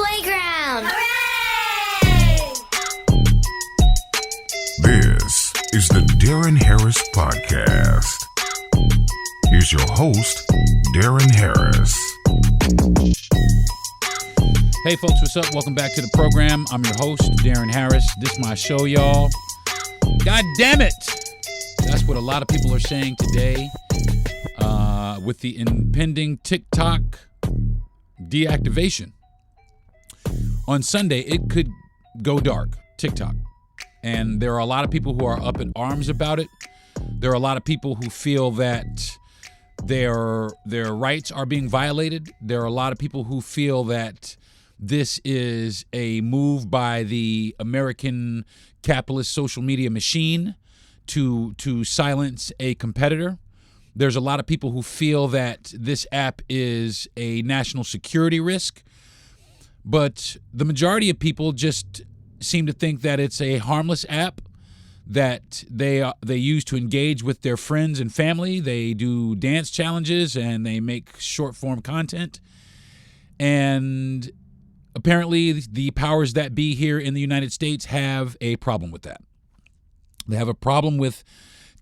playground. Hooray! This is the Darren Harris Podcast. Here's your host, Darren Harris. Hey folks, what's up? Welcome back to the program. I'm your host, Darren Harris. This is my show, y'all. God damn it! That's what a lot of people are saying today with the impending TikTok deactivation. On Sunday, it could go dark, TikTok. And there are a lot of people who are up in arms about it. There are a lot of people who feel that their rights are being violated. There are a lot of people who feel that this is a move by the American capitalist social media machine to silence a competitor. There's a lot of people who feel that this app is a national security risk. But the majority of people just seem to think that it's a harmless app that they use to engage with their friends and family. They do dance challenges and they make short form content. And apparently the powers that be here in the United States have a problem with that. They have a problem with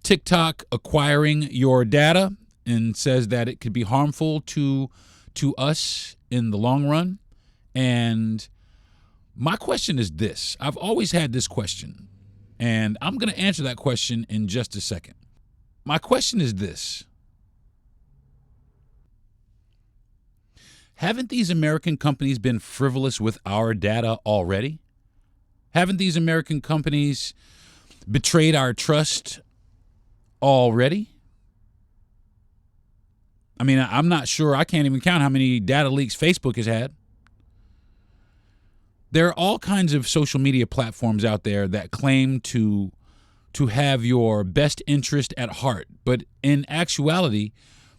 TikTok acquiring your data and says that it could be harmful to us in the long run. And my question is this. I've always had this question, and I'm going to answer that question in just a second. My question is this. Haven't these American companies been frivolous with our data already? Haven't these American companies betrayed our trust already? I mean, I'm not sure. I can't even count how many data leaks Facebook has had. There are all kinds of social media platforms out there that claim to have your best interest at heart, but in actuality,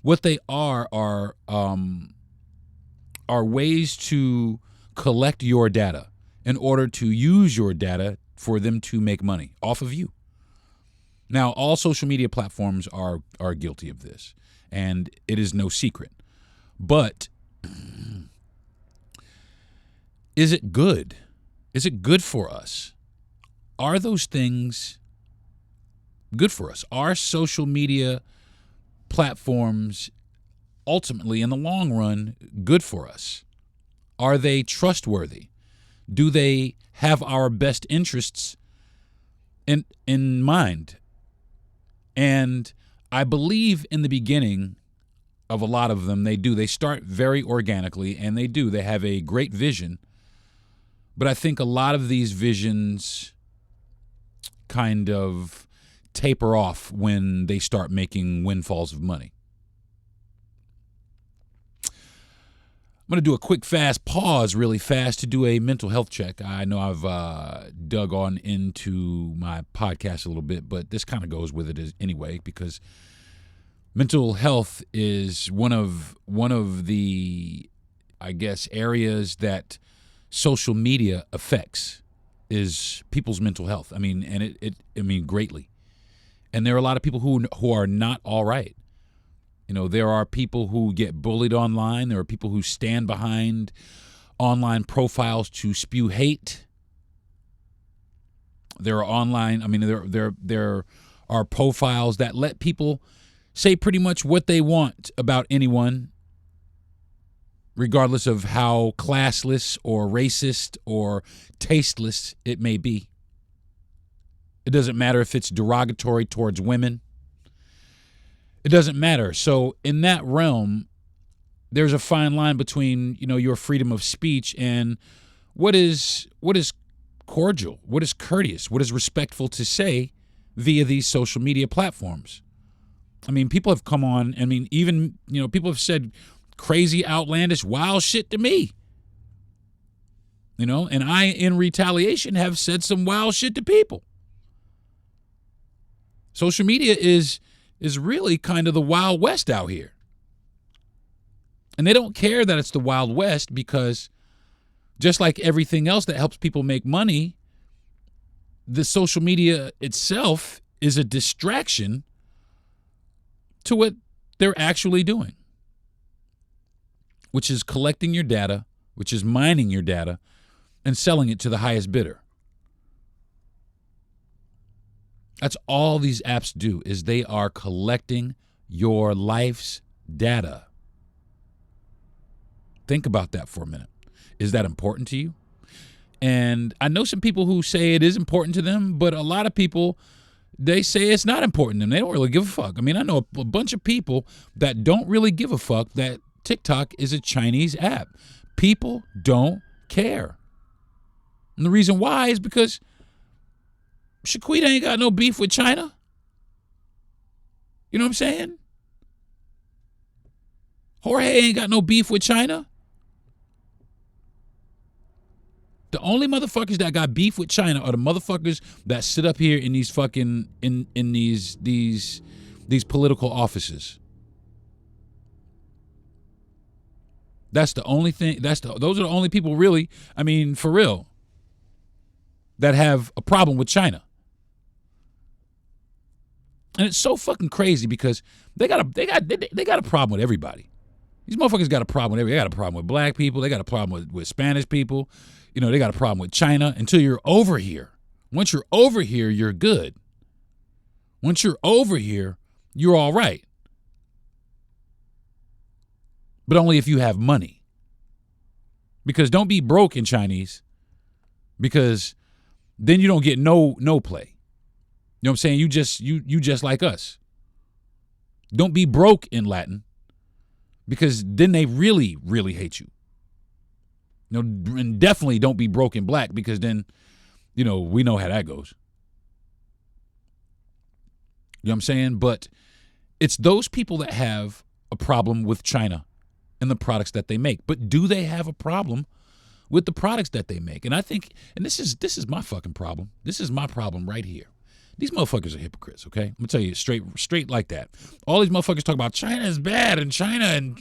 what they are ways to collect your data in order to use your data for them to make money off of you. Now, all social media platforms are guilty of this, and it is no secret. But is it good? Is it good for us? Are those things good for us? Are social media platforms ultimately, in the long run, good for us? Are they trustworthy? Do they have our best interests in mind? And I believe in the beginning of a lot of them, they do. They start very organically, and they have a great vision. But I think a lot of these visions kind of taper off when they start making windfalls of money. I'm going to do a quick, fast pause really fast to do a mental health check. I know I've dug on into my podcast a little bit, but this kind of goes with it anyway, because mental health is one of the, I guess, areas that social media affects is people's mental health. I mean, and it greatly. And there are a lot of people who are not all right. You know, there are people who get bullied online. There are people who stand behind online profiles to spew hate. There are profiles that let people say pretty much what they want about anyone, regardless of how classless or racist or tasteless it may be. It doesn't matter if it's derogatory towards women. It doesn't matter. So in that realm, there's a fine line between, your freedom of speech and what is cordial, what is courteous, what is respectful to say via these social media platforms. I mean, people have come on, even, people have said crazy, outlandish, wild shit to me. And I, in retaliation, have said some wild shit to people. Social media is really kind of the Wild West out here. And they don't care that it's the Wild West, because just like everything else that helps people make money, the social media itself is a distraction to what they're actually doing, which is collecting your data, which is mining your data and selling it to the highest bidder. That's all these apps do, is they are collecting your life's data. Think about that for a minute. Is that important to you? And I know some people who say it is important to them, but a lot of people, they say it's not important to them. They don't really give a fuck. I mean, I know a bunch of people that don't really give a fuck that TikTok is a Chinese app. People don't care. And the reason why is because Shaquita ain't got no beef with China. You know what I'm saying? Jorge ain't got no beef with China. The only motherfuckers that got beef with China are the motherfuckers that sit up here in these fucking in these political offices. That's the only thing. Those are the only people really, I mean, for real, that have a problem with China. And it's so fucking crazy because they got a problem with everybody. These motherfuckers got a problem with everybody. They got a problem with black people. They got a problem with Spanish people. You know, they got a problem with China until you're over here. Once you're over here, you're good. Once you're over here, you're all right. But only if you have money. Because don't be broke in Chinese, because then you don't get no play. You know what I'm saying? You just like us. Don't be broke in Latin, because then they really, really hate you. You know, and definitely don't be broke in black, because then, you know, we know how that goes. You know what I'm saying? But it's those people that have a problem with China and the products that they make. But do they have a problem with the products that they make? And I think, and this is my fucking problem. This is my problem right here. These motherfuckers are hypocrites, okay? I'm gonna tell you straight like that. All these motherfuckers talk about China is bad, and China and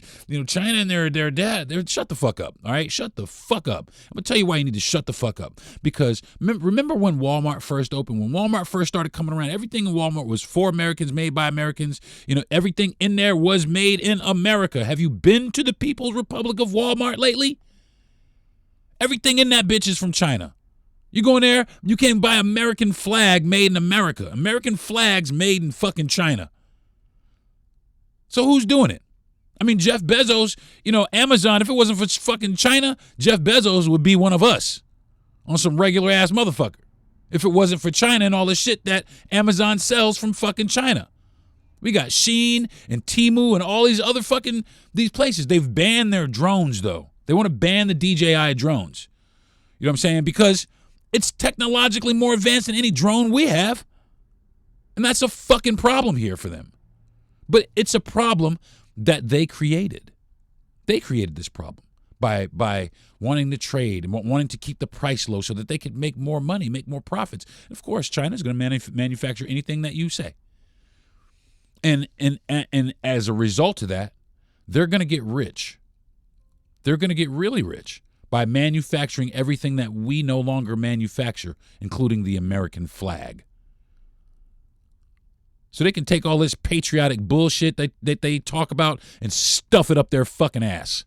their dad. Shut the fuck up, all right? Shut the fuck up. I'm gonna tell you why you need to shut the fuck up. Because remember when Walmart first opened? When Walmart first started coming around, everything in Walmart was for Americans, made by Americans. You know, everything in there was made in America. Have you been to the People's Republic of Walmart lately? Everything in that bitch is from China. You go in there, you can't buy American flag made in America. American flags made in fucking China. So who's doing it? I mean, Jeff Bezos, you know, Amazon, if it wasn't for fucking China, Jeff Bezos would be one of us on some regular ass motherfucker. If it wasn't for China and all the shit that Amazon sells from fucking China. We got Shein and Temu and all these other fucking, these places. They've banned their drones, though. They want to ban the DJI drones. You know what I'm saying? Because it's technologically more advanced than any drone we have. And that's a fucking problem here for them. But it's a problem that they created. They created this problem by wanting to trade and wanting to keep the price low so that they could make more money, make more profits. And of course, China's going to manufacture anything that you say. And as a result of that, they're going to get rich. They're going to get really rich by manufacturing everything that we no longer manufacture, including the American flag. So they can take all this patriotic bullshit that they talk about and stuff it up their fucking ass.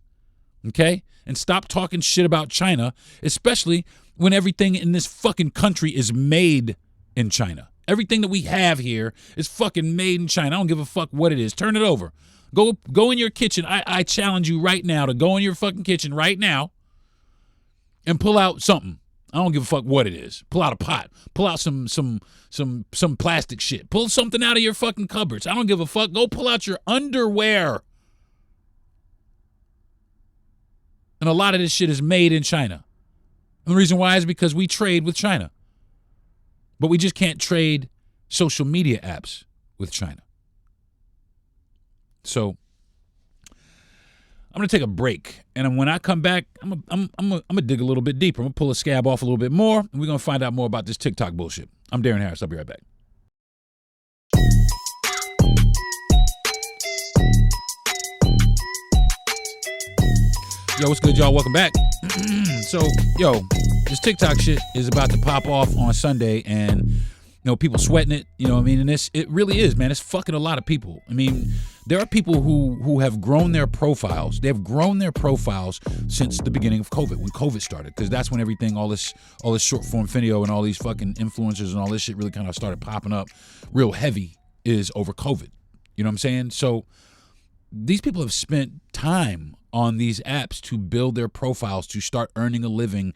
Okay? And stop talking shit about China, especially when everything in this fucking country is made in China. Everything that we have here is fucking made in China. I don't give a fuck what it is. Turn it over. Go in your kitchen. I challenge you right now to go in your fucking kitchen right now and pull out something. I don't give a fuck what it is. Pull out a pot. Pull out some plastic shit. Pull something out of your fucking cupboards. I don't give a fuck. Go pull out your underwear. And a lot of this shit is made in China. And the reason why is because we trade with China. But we just can't trade social media apps with China. So I'm going to take a break, and when I come back, I'm gonna dig a little bit deeper. I'm going to pull a scab off a little bit more, and we're going to find out more about this TikTok bullshit. I'm Darren Harris. I'll be right back. Yo, what's good, y'all? Welcome back. So, this TikTok shit is about to pop off on Sunday, and people sweating it, and it really is, man. It's fucking a lot of people. I mean, there are people who have grown their profiles. They have grown their profiles since the beginning of COVID, when COVID started, because that's when everything, all this short form video and all these fucking influencers and all this shit really kind of started popping up real heavy is over COVID. You know what I'm saying? So these people have spent time on these apps to build their profiles, to start earning a living,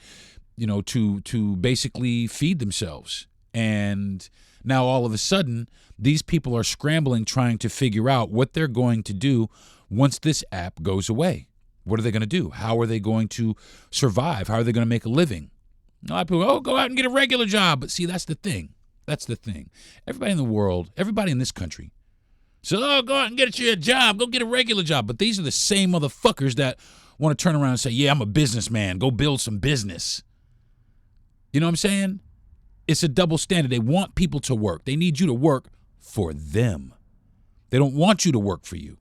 to basically feed themselves. And now all of a sudden, these people are scrambling, trying to figure out what they're going to do once this app goes away. What are they going to do? How are they going to survive? How are they going to make a living? A lot of people, go out and get a regular job. But see, that's the thing. Everybody in the world, everybody in this country, so go out and get you a job. Go get a regular job. But these are the same motherfuckers that want to turn around and say, yeah, I'm a businessman. Go build some business. You know what I'm saying? It's a double standard. They want people to work. They need you to work for them. They don't want you to work for you.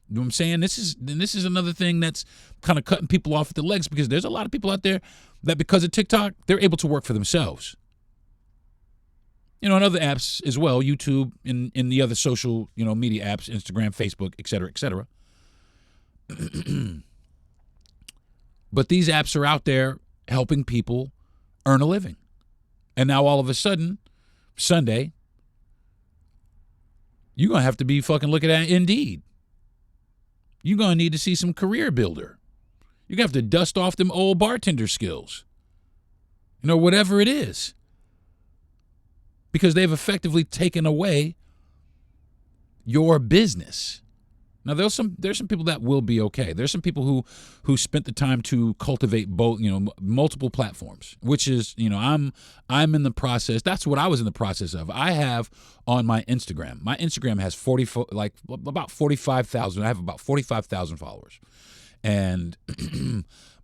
You know what I'm saying? This is another thing that's kind of cutting people off at the legs, because there's a lot of people out there that because of TikTok, they're able to work for themselves. And other apps as well, YouTube and the other social, media apps, Instagram, Facebook, et cetera, et cetera. But these apps are out there helping people earn a living. And now all of a sudden, Sunday, you're going to have to be fucking looking at Indeed. You're going to need to see some career builder. You're going to have to dust off them old bartender skills. Whatever it is. Because they've effectively taken away your business. Now there's some people that will be okay. There's some people who spent the time to cultivate both, multiple platforms, which is, I'm in the process. That's what I was in the process of. I have on my Instagram. My Instagram has about 45,000. I have about 45,000 followers. And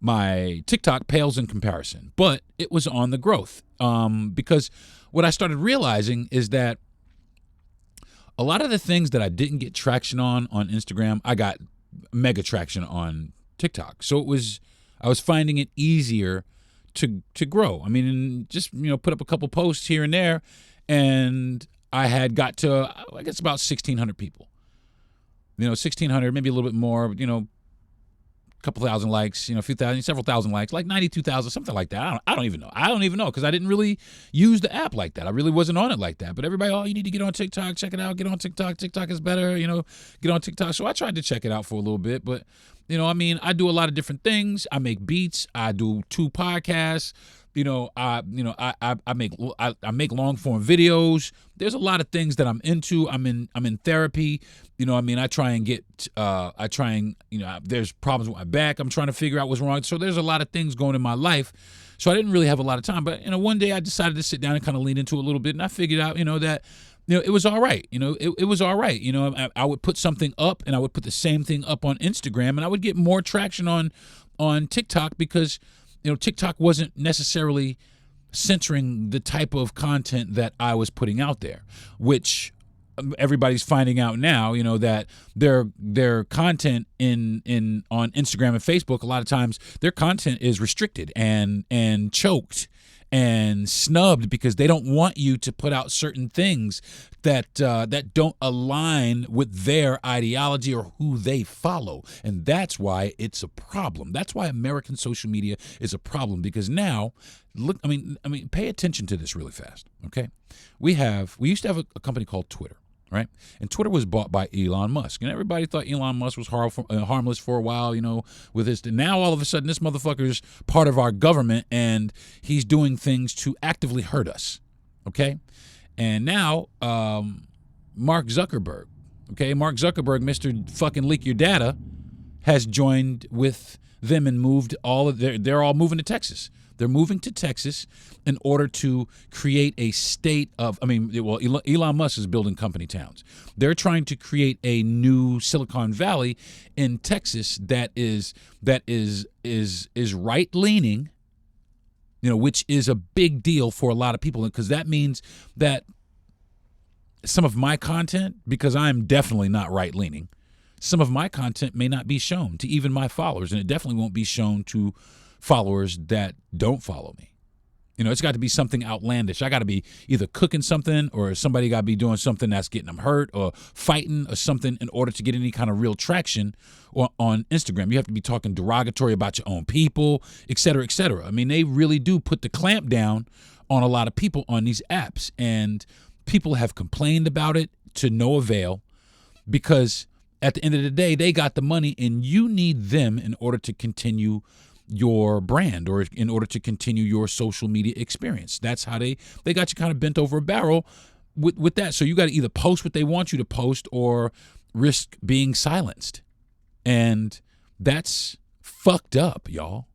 my TikTok pales in comparison, but it was on the growth. Because what I started realizing is that a lot of the things that I didn't get traction on Instagram, I got mega traction on TikTok. So I was finding it easier to grow. I mean, and just, put up a couple posts here and there, and I had got to, I guess, about 1,600 people. 1,600, maybe a little bit more, couple thousand likes, a few thousand, several thousand likes, like 92,000, something like that. I don't even know because I didn't really use the app like that. I really wasn't on it like that. But everybody, you need to get on TikTok, check it out, get on TikTok. TikTok is better, get on TikTok. So I tried to check it out for a little bit, but I do a lot of different things. I make beats. I do 2 podcasts. I make long form videos. There's a lot of things that I'm into. I'm in therapy. I try and there's problems with my back. I'm trying to figure out what's wrong. So there's a lot of things going in my life. So I didn't really have a lot of time. But, one day I decided to sit down and kind of lean into it a little bit. And I figured out, that, it was all right. It was all right. I would put something up and I would put the same thing up on Instagram, and I would get more traction on TikTok because, TikTok wasn't necessarily censoring the type of content that I was putting out there, which everybody's finding out now, that their content on Instagram and Facebook, a lot of times their content is restricted and choked and snubbed because they don't want you to put out certain things that don't align with their ideology or who they follow. And that's why it's a problem. That's why American social media is a problem, because now, look, pay attention to this really fast, okay? We used to have a company called Twitter, right? And Twitter was bought by Elon Musk. And everybody thought Elon Musk was harmless for a while, with his. Now all of a sudden this motherfucker's part of our government and he's doing things to actively hurt us, okay? And now Mark Zuckerberg, Mr. fucking leak your data, has joined with them and moved they're all moving to Texas. They're moving to Texas in order to create a state of, Elon Musk is building company towns. They're trying to create a new Silicon Valley in Texas that is right leaning, which is a big deal for a lot of people, because that means that some of my content, because I'm definitely not right leaning, some of my content may not be shown to even my followers, and it definitely won't be shown to followers that don't follow me. It's got to be something outlandish. I got to be either cooking something or somebody got to be doing something that's getting them hurt or fighting or something in order to get any kind of real traction on Instagram. You have to be talking derogatory about your own people, et cetera, et cetera. I mean, they really do put the clamp down on a lot of people on these apps, and people have complained about it to no avail because at the end of the day, they got the money and you need them in order to continue your brand or in order to continue your social media experience. That's how they got you kind of bent over a barrel with that. So you got to either post what they want you to post or risk being silenced. And that's fucked up, y'all.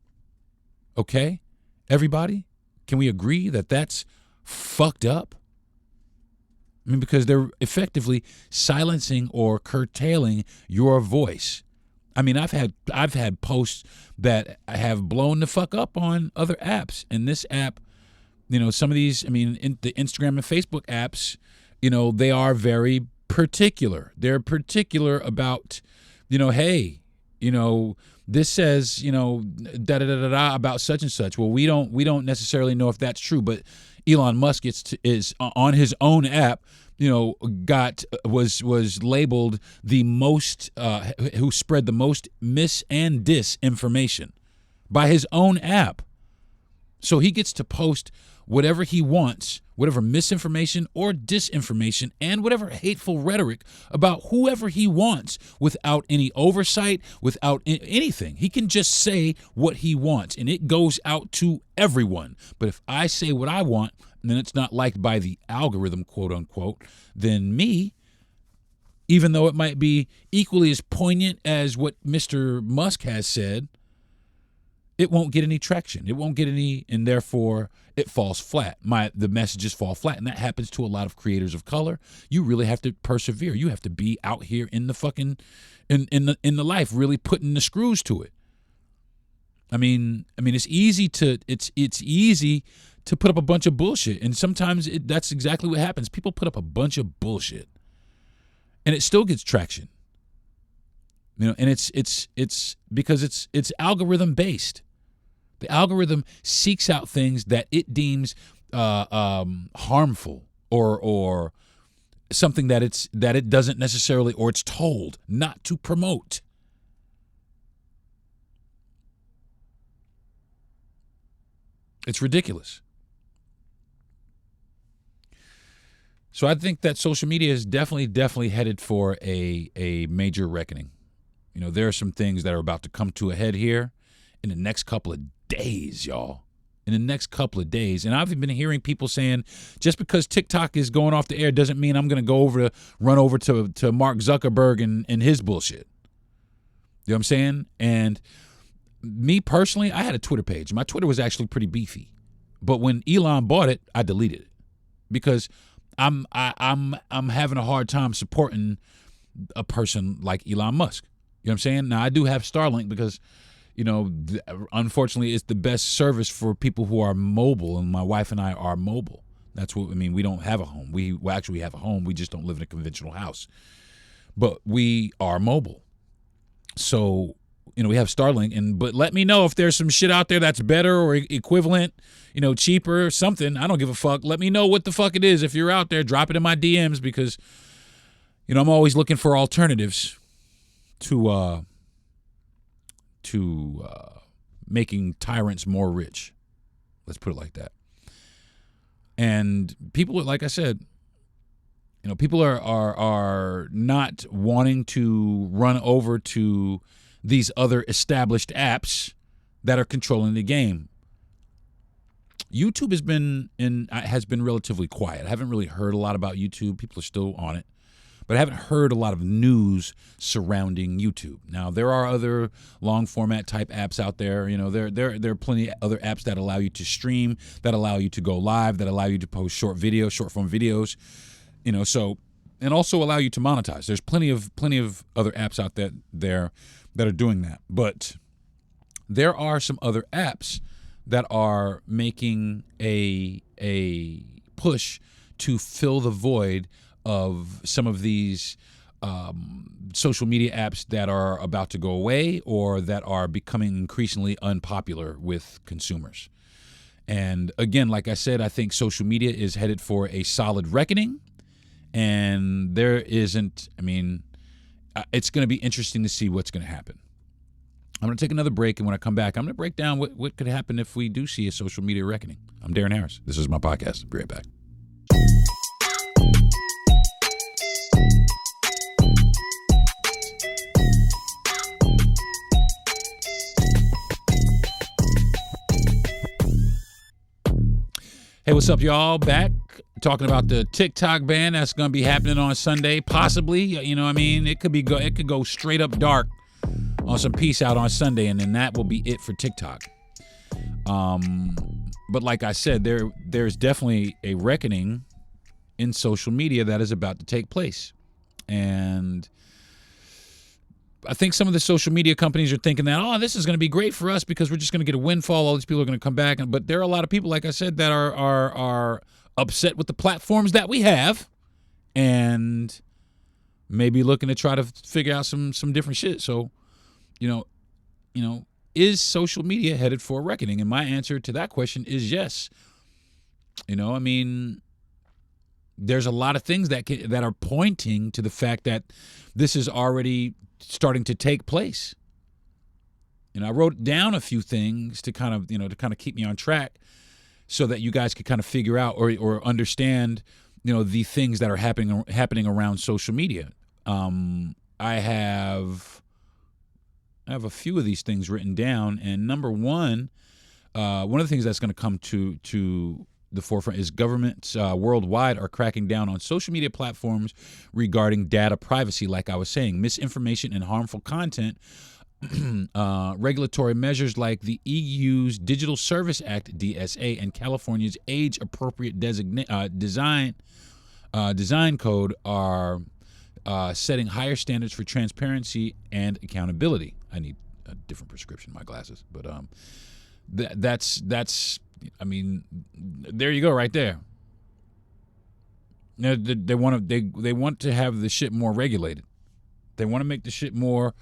Okay? Everybody? Can we agree that that's fucked up? I mean, because they're effectively silencing or curtailing your voice. I mean, I've had posts that have blown the fuck up on other apps. And this app, some of these, the Instagram and Facebook apps, they are very particular. They're particular about, hey, this says, da-da-da-da-da about such and such. Well, we don't necessarily know if that's true, but Elon Musk is on his own app, was labeled the most, who spread the most mis and disinformation by his own app. So he gets to post whatever he wants, whatever misinformation or disinformation and whatever hateful rhetoric about whoever he wants without any oversight, without anything. He can just say what he wants and it goes out to everyone. But if I say what I want, and then it's not liked by the algorithm, quote unquote, then me, even though it might be equally as poignant as what Mr. Musk has said, it won't get any traction. It won't get any, and therefore it falls flat. The messages fall flat, and that happens to a lot of creators of color. You really have to persevere. You have to be out here in the fucking, in the life, really putting the screws to it. I mean, it's easy to put up a bunch of bullshit, and sometimes that's exactly what happens. People put up a bunch of bullshit, and it still gets traction. And it's because it's algorithm based. The algorithm seeks out things that it deems harmful or something that it doesn't necessarily, or it's told not to promote. It's ridiculous. So I think that social media is definitely headed for a major reckoning. There are some things that are about to come to a head here in the next couple of days, y'all. In the next couple of days. And I've been hearing people saying, just because TikTok is going off the air doesn't mean I'm going to run over to Mark Zuckerberg and his bullshit. You know what I'm saying? And me personally, I had a Twitter page. My Twitter was actually pretty beefy. But when Elon bought it, I deleted it because I'm having a hard time supporting a person like Elon Musk. You know what I'm saying? Now, I do have Starlink because, unfortunately, it's the best service for people who are mobile, and my wife and I are mobile. That's what, we don't have a home. We actually have a home. We just don't live in a conventional house. But we are mobile. So, we have Starlink, but let me know if there's some shit out there that's better or equivalent, cheaper, something. I don't give a fuck. Let me know what the fuck it is. If you're out there, drop it in my DMs because, I'm always looking for alternatives to making tyrants more rich. Let's put it like that. And people, like I said, people are not wanting to run over to these other established apps that are controlling the game. YouTube has been relatively quiet. I haven't really heard a lot about YouTube. People are still on it. But I haven't heard a lot of news surrounding YouTube. Now, there are other long format type apps out there. There are plenty of other apps that allow you to stream, that allow you to go live, that allow you to post short form videos, and also allow you to monetize. There's plenty of other apps out there that are doing that. But there are some other apps that are making a push to fill the void of some of these social media apps that are about to go away or that are becoming increasingly unpopular with consumers. And again, like I said, I think social media is headed for a solid reckoning. And there isn't, it's going to be interesting to see what's going to happen. I'm going to take another break, and when I come back, I'm going to break down what could happen if we do see a social media reckoning. I'm Darren Harris. This is my podcast. Be right back. Hey, what's up, y'all? Back talking about the TikTok ban that's going to be happening on Sunday, possibly. You know what I mean? It could go straight up dark on some peace out on Sunday, and then that will be it for TikTok. But like I said, there's definitely a reckoning in social media that is about to take place. And I think some of the social media companies are thinking that, this is going to be great for us because we're just going to get a windfall. All these people are going to come back. But there are a lot of people, like I said, that are upset with the platforms that we have and maybe looking to try to figure out some different shit. So, is social media headed for a reckoning? And my answer to that question is yes. There's a lot of things that are pointing to the fact that this is already starting to take place. I wrote down a few things to kind of keep me on track so that you guys could kind of figure out or understand, the things that are happening around social media. I have a few of these things written down, and number one of the things that's going to come to the forefront is governments worldwide are cracking down on social media platforms regarding data privacy. Like I was saying, misinformation and harmful content, regulatory measures like the EU's Digital Service Act, DSA, and California's Age-Appropriate Design Code are setting higher standards for transparency and accountability. I need a different prescription in my glasses, but that's there you go, right there. They want to have the shit more regulated. They want to make the shit more,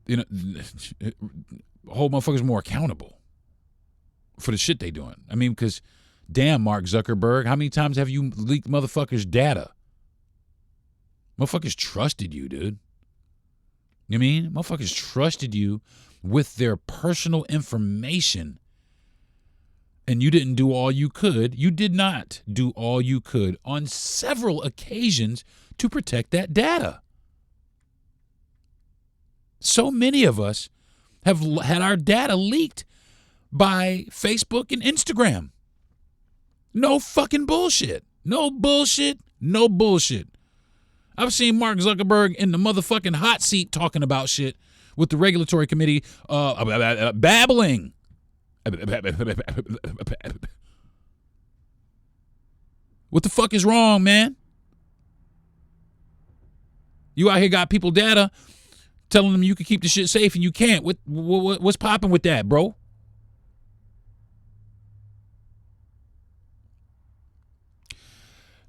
hold motherfuckers more accountable for the shit they doing. Because damn, Mark Zuckerberg, how many times have you leaked motherfuckers' data? Motherfuckers trusted you, dude. You know what I mean? Motherfuckers trusted you with their personal information. And you didn't do all you could. You did not do all you could on several occasions to protect that data. So many of us have had our data leaked by Facebook and Instagram. No fucking bullshit. No bullshit. No bullshit. I've seen Mark Zuckerberg in the motherfucking hot seat talking about shit with the regulatory committee, babbling. What the fuck is wrong, man? You out here got people data telling them you can keep the shit safe and you can't. What's popping with that, bro?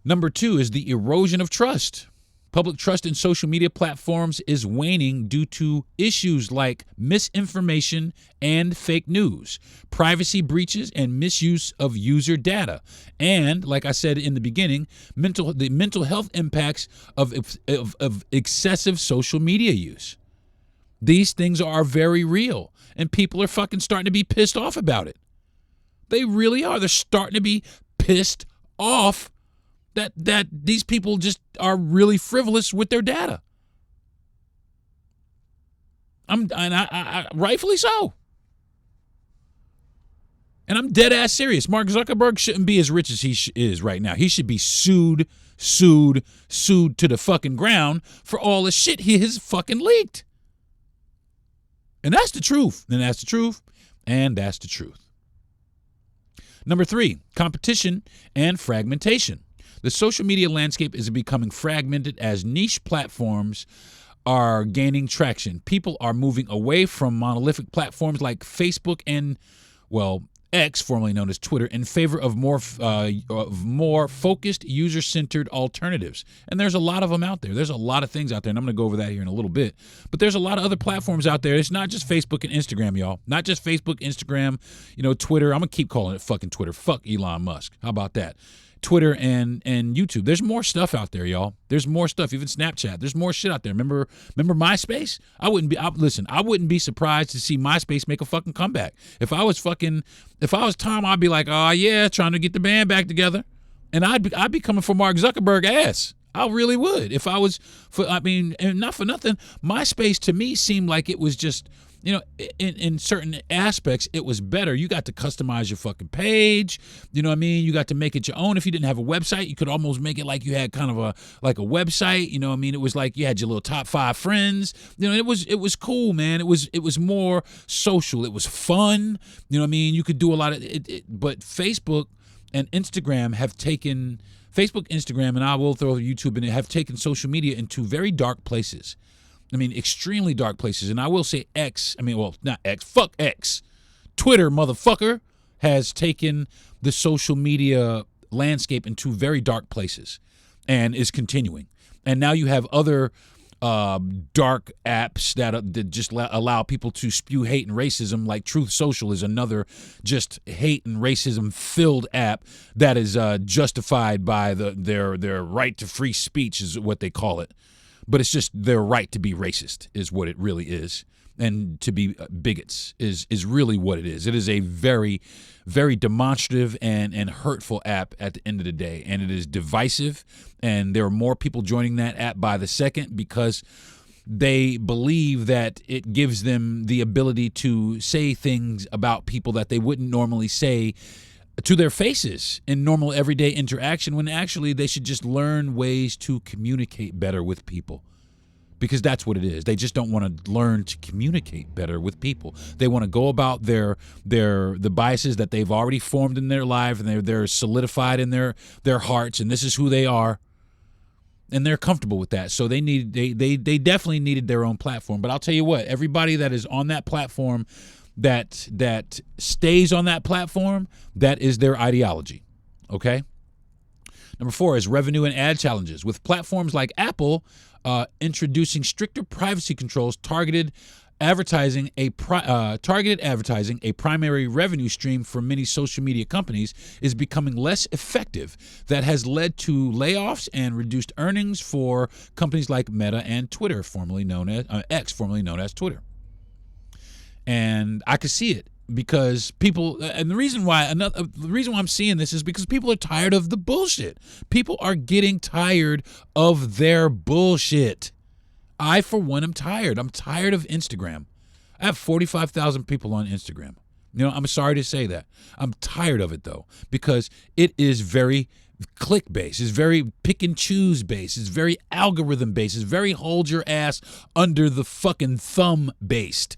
Number two is the erosion of trust. Public trust in social media platforms is waning due to issues like misinformation and fake news, privacy breaches, and misuse of user data. And, like I said in the beginning, the mental health impacts of excessive social media use. These things are very real, and people are fucking starting to be pissed off about it. They really are. They're starting to be pissed off that these people just are really frivolous with their data. I rightfully so. And I'm dead ass serious. Mark Zuckerberg shouldn't be as rich as he is right now. He should be sued to the fucking ground for all the shit he has fucking leaked. And that's the truth. And that's the truth. And that's the truth. Number three, competition and fragmentation. The social media landscape is becoming fragmented as niche platforms are gaining traction. People are moving away from monolithic platforms like Facebook and X, formerly known as Twitter, in favor of more focused, user-centered alternatives. And there's a lot of them out there. There's a lot of things out there, and I'm going to go over that here in a little bit. But there's a lot of other platforms out there. It's not just Facebook and Instagram, y'all. Not just Facebook, Instagram, Twitter. I'm going to keep calling it fucking Twitter. Fuck Elon Musk. How about that? Twitter and YouTube. There's more stuff out there, y'all. There's more stuff. Even Snapchat. There's more shit out there. Remember MySpace? I wouldn't be surprised to see MySpace make a fucking comeback. If I was Tom, I'd be like, oh yeah, trying to get the band back together. And I'd be coming for Mark Zuckerberg ass. I really would. If I was and not for nothing, MySpace to me seemed like it was just, in certain aspects, it was better. You got to customize your fucking page. You know what I mean? You got to make it your own. If you didn't have a website, you could almost make it like you had kind of a website. You know what I mean? It was like you had your little top 5 friends. It was cool, man. It was more social. It was fun. You know what I mean? You could do a lot of it. But Facebook and Instagram have taken Instagram, and I will throw YouTube in it, have taken social media into very dark places. Extremely dark places. And I will say not X, fuck X. Twitter, motherfucker, has taken the social media landscape into very dark places and is continuing. And now you have other dark apps that just allow people to spew hate and racism, like Truth Social is another just hate and racism filled app that is justified by their right to free speech is what they call it. But it's just their right to be racist is what it really is. And to be bigots is really what it is. It is a very, very demonstrative and hurtful app at the end of the day. And it is divisive. And there are more people joining that app by the second because they believe that it gives them the ability to say things about people that they wouldn't normally say to their faces in normal everyday interaction, when actually they should just learn ways to communicate better with people, because that's what it is. They just don't want to learn to communicate better with people. They want to go about the biases that they've already formed in their life, and they're solidified in their hearts, and this is who they are, and they're comfortable with that. So they definitely needed their own platform. But I'll tell you what, everybody that is on that platform, that stays on that platform, that is their ideology. Okay? Number 4 is revenue and ad challenges. With platforms like Apple introducing stricter privacy controls, targeted advertising, a primary revenue stream for many social media companies, is becoming less effective. That has led to layoffs and reduced earnings for companies like Meta and Twitter, formerly known as X, formerly known as Twitter. And I could see it because people, and the reason why I'm seeing this is because people are tired of the bullshit. People are getting tired of their bullshit. I, for one, am tired. I'm tired of Instagram. I have 45,000 people on Instagram. I'm sorry to say that. I'm tired of it, though, because it is very click based. It's very pick and choose based. It's very algorithm based. It's very hold your ass under the fucking thumb based.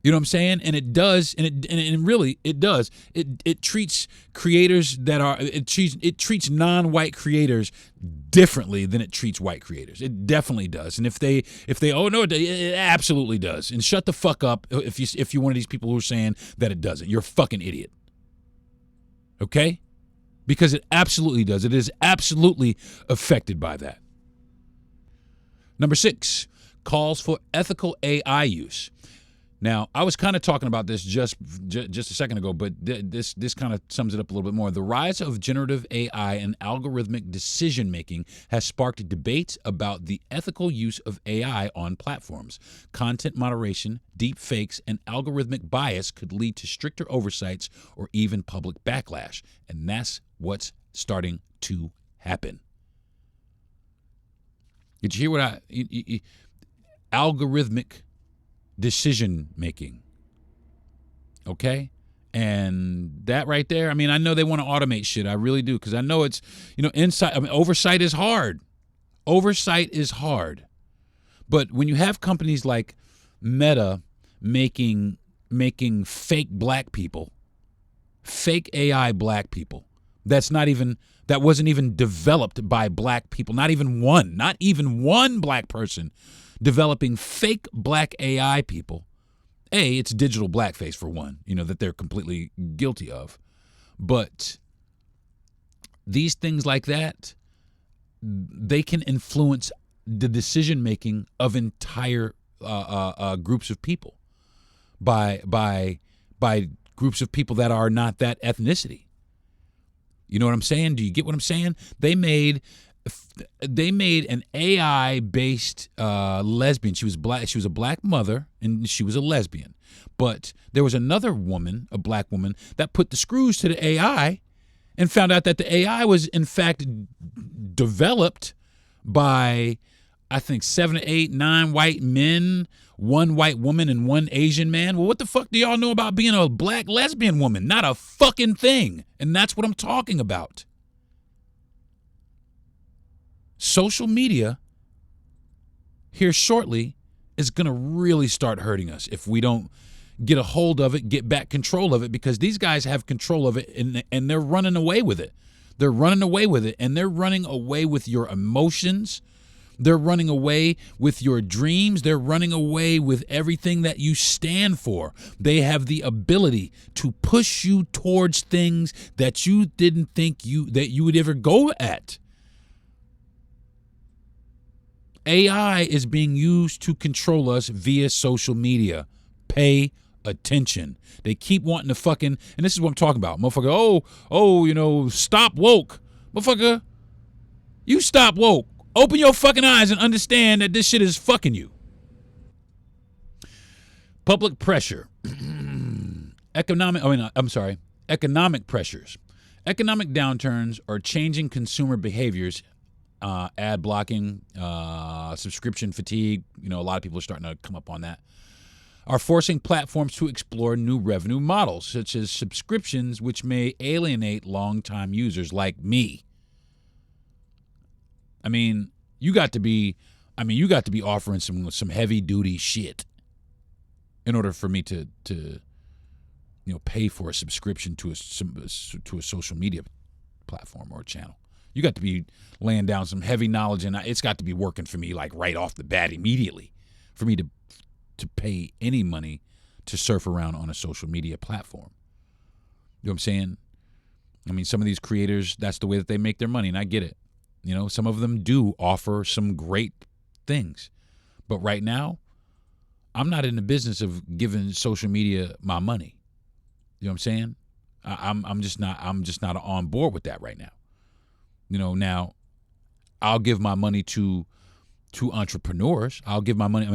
You know what I'm saying? And it does, and really it does. It treats creators it treats non-white creators differently than it treats white creators. It definitely does. And if they it absolutely does. And shut the fuck up if you're one of these people who are saying that it doesn't. You're a fucking idiot. Okay? Because it absolutely does. It is absolutely affected by that. Number 6, calls for ethical AI use. Now, I was kind of talking about this just a second ago, but this kind of sums it up a little bit more. The rise of generative AI and algorithmic decision-making has sparked debates about the ethical use of AI on platforms. Content moderation, deep fakes, and algorithmic bias could lead to stricter oversights or even public backlash. And that's what's starting to happen. Did you hear what algorithmic decision making. Okay? And that right there, I know they want to automate shit. I really do, because I know it's, oversight is hard. Oversight is hard. But when you have companies like Meta making fake black people, fake AI black people, that wasn't even developed by black people, not even one black person, developing fake black AI people, it's digital blackface for one, that they're completely guilty of. But these things like that, they can influence the decision making of entire groups of people by groups of people that are not that ethnicity. You know what I'm saying? Do you get what I'm saying? They made an AI based lesbian. She was black. She was a black mother, and she was a lesbian. But there was another woman, a black woman, that put the screws to the AI and found out that the AI was in fact developed by, I think, 7 to 8, 9 white men, 1 white woman, and 1 Asian man. Well, what the fuck do y'all know about being a black lesbian woman? Not a fucking thing. And that's what I'm talking about. Social media here shortly is going to really start hurting us if we don't get a hold of it, get back control of it, because these guys have control of it and they're running away with it. They're running away with it, and they're running away with your emotions. They're running away with your dreams. They're running away with everything that you stand for. They have the ability to push you towards things that you didn't think that you would ever go at. AI is being used to control us via social media. Pay attention. They keep wanting to fucking, and this is what I'm talking about. Motherfucker, stop woke. Motherfucker, you stop woke. Open your fucking eyes and understand that this shit is fucking you. Public pressure. Economic pressures. Economic downturns are changing consumer behaviors. Ad blocking, subscription fatigue, a lot of people are starting to come up on that, are forcing platforms to explore new revenue models, such as subscriptions, which may alienate longtime users like me. I mean, you got to be offering some heavy duty shit in order for me to pay for a subscription to a social media platform or a channel. You got to be laying down some heavy knowledge, and it's got to be working for me like right off the bat immediately for me to pay any money to surf around on a social media platform. You know what I'm saying? I mean, some of these creators, that's the way that they make their money, and I get it. Some of them do offer some great things. But right now, I'm not in the business of giving social media my money. You know what I'm saying? I'm just not on board with that right now. Now I'll give my money to entrepreneurs. I'll give my money,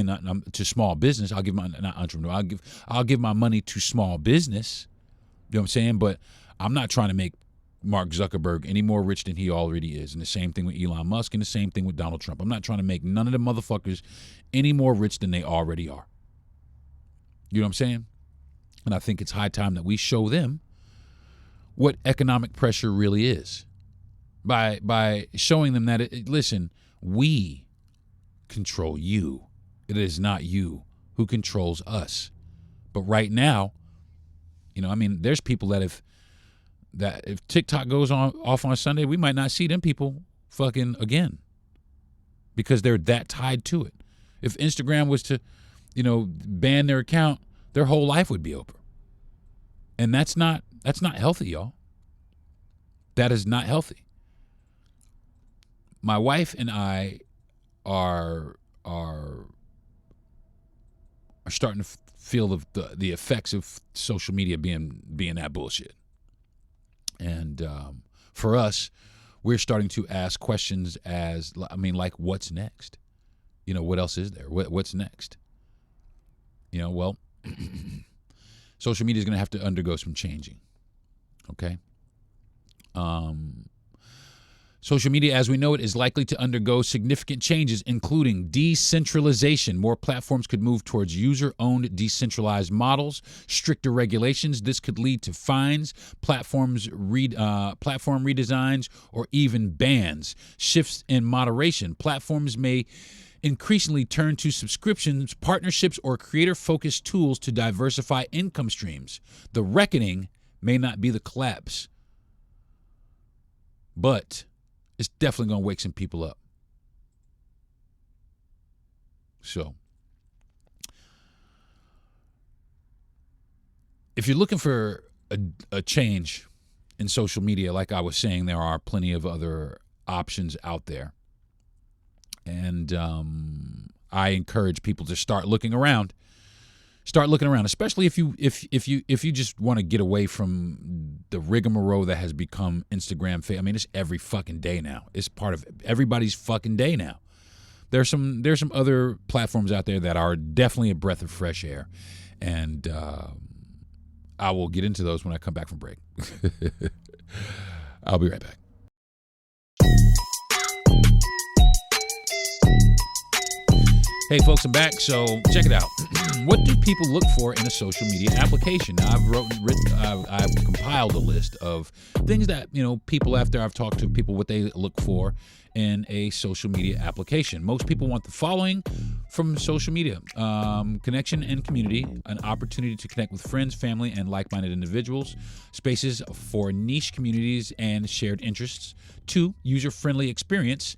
to small business. I'll give my, not entrepreneur. I'll give my money to small business. You know what I'm saying? But I'm not trying to make Mark Zuckerberg any more rich than he already is. And the same thing with Elon Musk, and the same thing with Donald Trump. I'm not trying to make none of the motherfuckers any more rich than they already are. You know what I'm saying? And I think it's high time that we show them what economic pressure really is. By showing them that, listen, we control you. It is not you who controls us. But right now, there's people that if TikTok goes off on Sunday, we might not see them people fucking again because they're that tied to it. If Instagram was to, ban their account, their whole life would be over. And that's not healthy, y'all. That is not healthy. My wife and I are starting to feel the effects of social media being that bullshit. And for us, we're starting to ask questions like, what's next? What else is there? What's next? Well, social media is going to have to undergo some changing. Okay? Social media, as we know it, is likely to undergo significant changes, including decentralization. More platforms could move towards user-owned decentralized models, stricter regulations. This could lead to fines, platform redesigns, or even bans. Shifts in moderation. Platforms may increasingly turn to subscriptions, partnerships, or creator-focused tools to diversify income streams. The reckoning may not be the collapse, but it's definitely going to wake some people up. So, if you're looking for a change in social media, like I was saying, there are plenty of other options out there. And I encourage people to start looking around. Start looking around, especially if you just want to get away from the rigmarole that has become Instagram. I mean, it's every fucking day now. It's part of everybody's fucking day now. There's some other platforms out there that are definitely a breath of fresh air, and I will get into those when I come back from break. I'll be right back. Hey folks, I'm back. So check it out. What do people look for in a social media application? Now, I've compiled a list of things that, people, after I've talked to people, what they look for in a social media application. Most people want the following from social media: connection and community, an opportunity to connect with friends, family, and like-minded individuals, spaces for niche communities and shared interests. 2, user-friendly experience,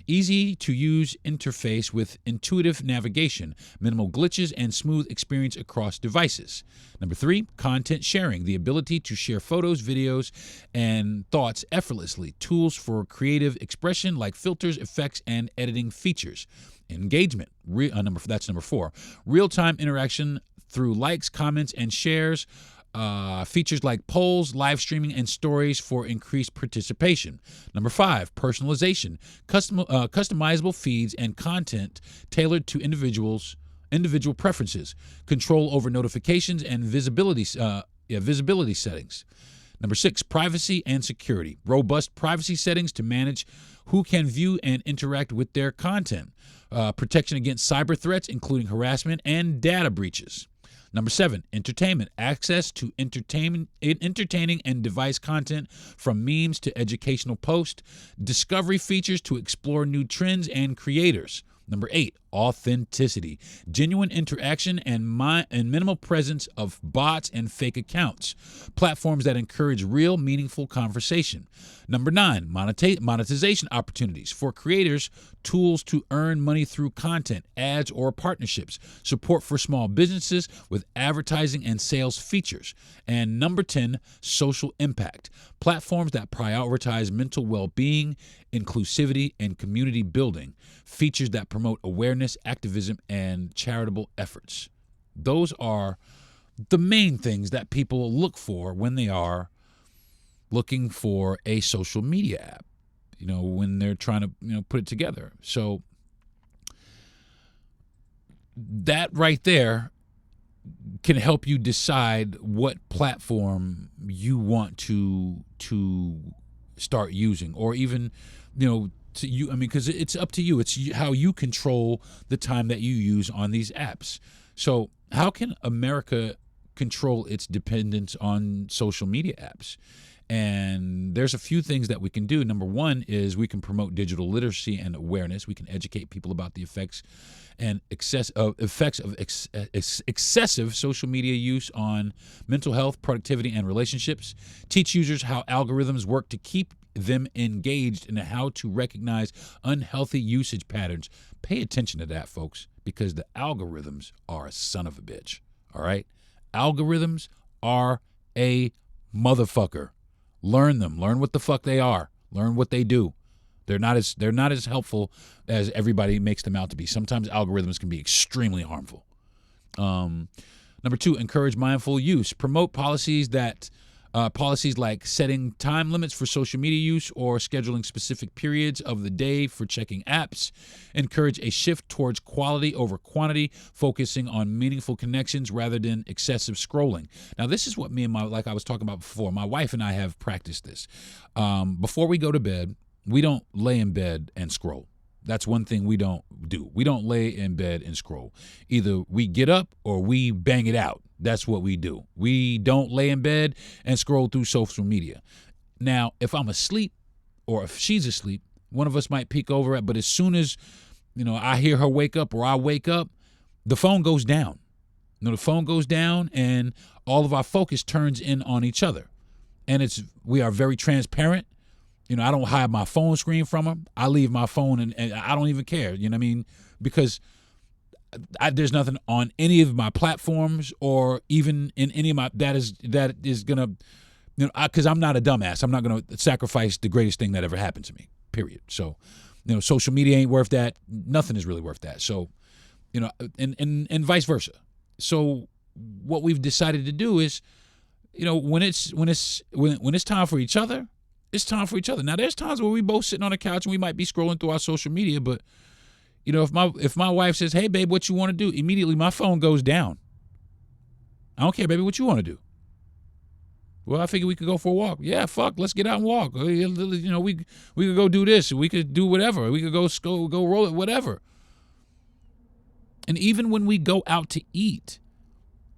easy to use interface with intuitive navigation, minimal glitches, and smooth experience across devices. Number 3, content sharing, the ability to share photos, videos, and thoughts effortlessly. Tools for creative expression like filters, effects, and editing features. Engagement, that's number 4. Real-time interaction through likes, comments, and shares. Features like polls, live streaming, and stories for increased participation. Number 5, personalization, customizable feeds and content tailored to individual preferences, control over notifications and visibility settings. Number 6, privacy and security, robust privacy settings to manage who can view and interact with their content, protection against cyber threats, including harassment and data breaches. Number 7, entertainment, access to entertaining and device content from memes to educational posts, discovery features to explore new trends and creators. Number 8, authenticity, genuine interaction and minimal presence of bots and fake accounts, platforms that encourage real, meaningful conversation. Number 9, monetization opportunities for creators, tools to earn money through content, ads, or partnerships, support for small businesses with advertising and sales features. And number 10, social impact, platforms that prioritize mental well-being, inclusivity, and community building, features that promote awareness, activism, and charitable efforts. Those are the main things that people look for when they are looking for a social media app, when they're trying to, put it together. So that right there can help you decide what platform you want to start using, or even, because it's up to you. It's how you control the time that you use on these apps. So how can America control its dependence on social media apps? And there's a few things that we can do. Number 1 is we can promote digital literacy and awareness. We can educate people about the effects of excessive social media use on mental health, productivity, and relationships. Teach users how algorithms work to keep them engaged and how to recognize unhealthy usage patterns. Pay attention to that, folks, because the algorithms are a son of a bitch. All right? Algorithms are a motherfucker. Learn them. Learn what the fuck they are. Learn what they do. They're not as helpful as everybody makes them out to be. Sometimes algorithms can be extremely harmful. Number 2, encourage mindful use. Promote policies like setting time limits for social media use or scheduling specific periods of the day for checking apps. Encourage a shift towards quality over quantity, focusing on meaningful connections rather than excessive scrolling. Now, this is what like I was talking about before, my wife and I have practiced this. Before we go to bed, we don't lay in bed and scroll. That's one thing we don't do. We don't lay in bed and scroll. Either we get up or we bang it out. That's what we do. We don't lay in bed and scroll through social media. Now, if I'm asleep or if she's asleep, one of us might peek over it, but as soon as, I hear her wake up or I wake up, the phone goes down. The phone goes down and all of our focus turns in on each other. And we are very transparent. I don't hide my phone screen from her. I leave my phone and I don't even care, because There's nothing on any of my platforms or even in any of my that is gonna, because I'm not a dumbass. I'm not gonna sacrifice the greatest thing that ever happened to me. Period. So, social media ain't worth that. Nothing is really worth that. So, and vice versa. So, what we've decided to do is, when it's time for each other, it's time for each other. Now, there's times where we both sitting on the couch and we might be scrolling through our social media, but if my wife says, "Hey, babe, what you want to do?" immediately my phone goes down. I don't care, baby. What you want to do? Well, I figure we could go for a walk. Yeah, fuck, let's get out and walk. We could go do this. We could do whatever. We could go roll it, whatever. And even when we go out to eat,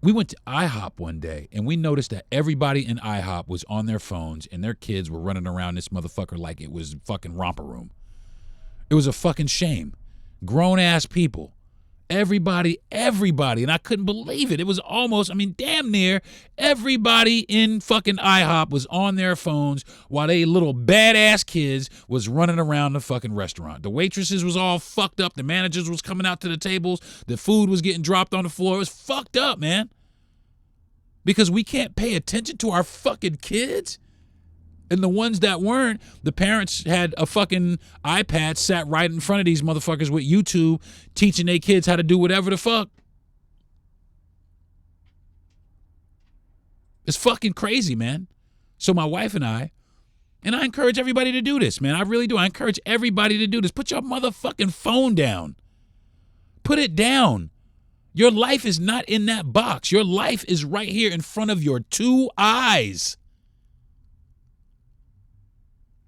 we went to IHOP one day and we noticed that everybody in IHOP was on their phones and their kids were running around this motherfucker like it was fucking romper room. It was a fucking shame. Grown ass people. Everybody, and I couldn't believe it. It was almost, damn near everybody in fucking IHOP was on their phones while they little badass kids was running around the fucking restaurant. The waitresses was all fucked up. The managers was coming out to the tables. The food was getting dropped on the floor. It was fucked up, man. Because we can't pay attention to our fucking kids. And the ones that weren't, the parents had a fucking iPad sat right in front of these motherfuckers with YouTube teaching their kids how to do whatever the fuck. It's fucking crazy, man. So my wife and I encourage everybody to do this, man. I really do. I encourage everybody to do this. Put your motherfucking phone down. Put it down. Your life is not in that box. Your life is right here in front of your two eyes.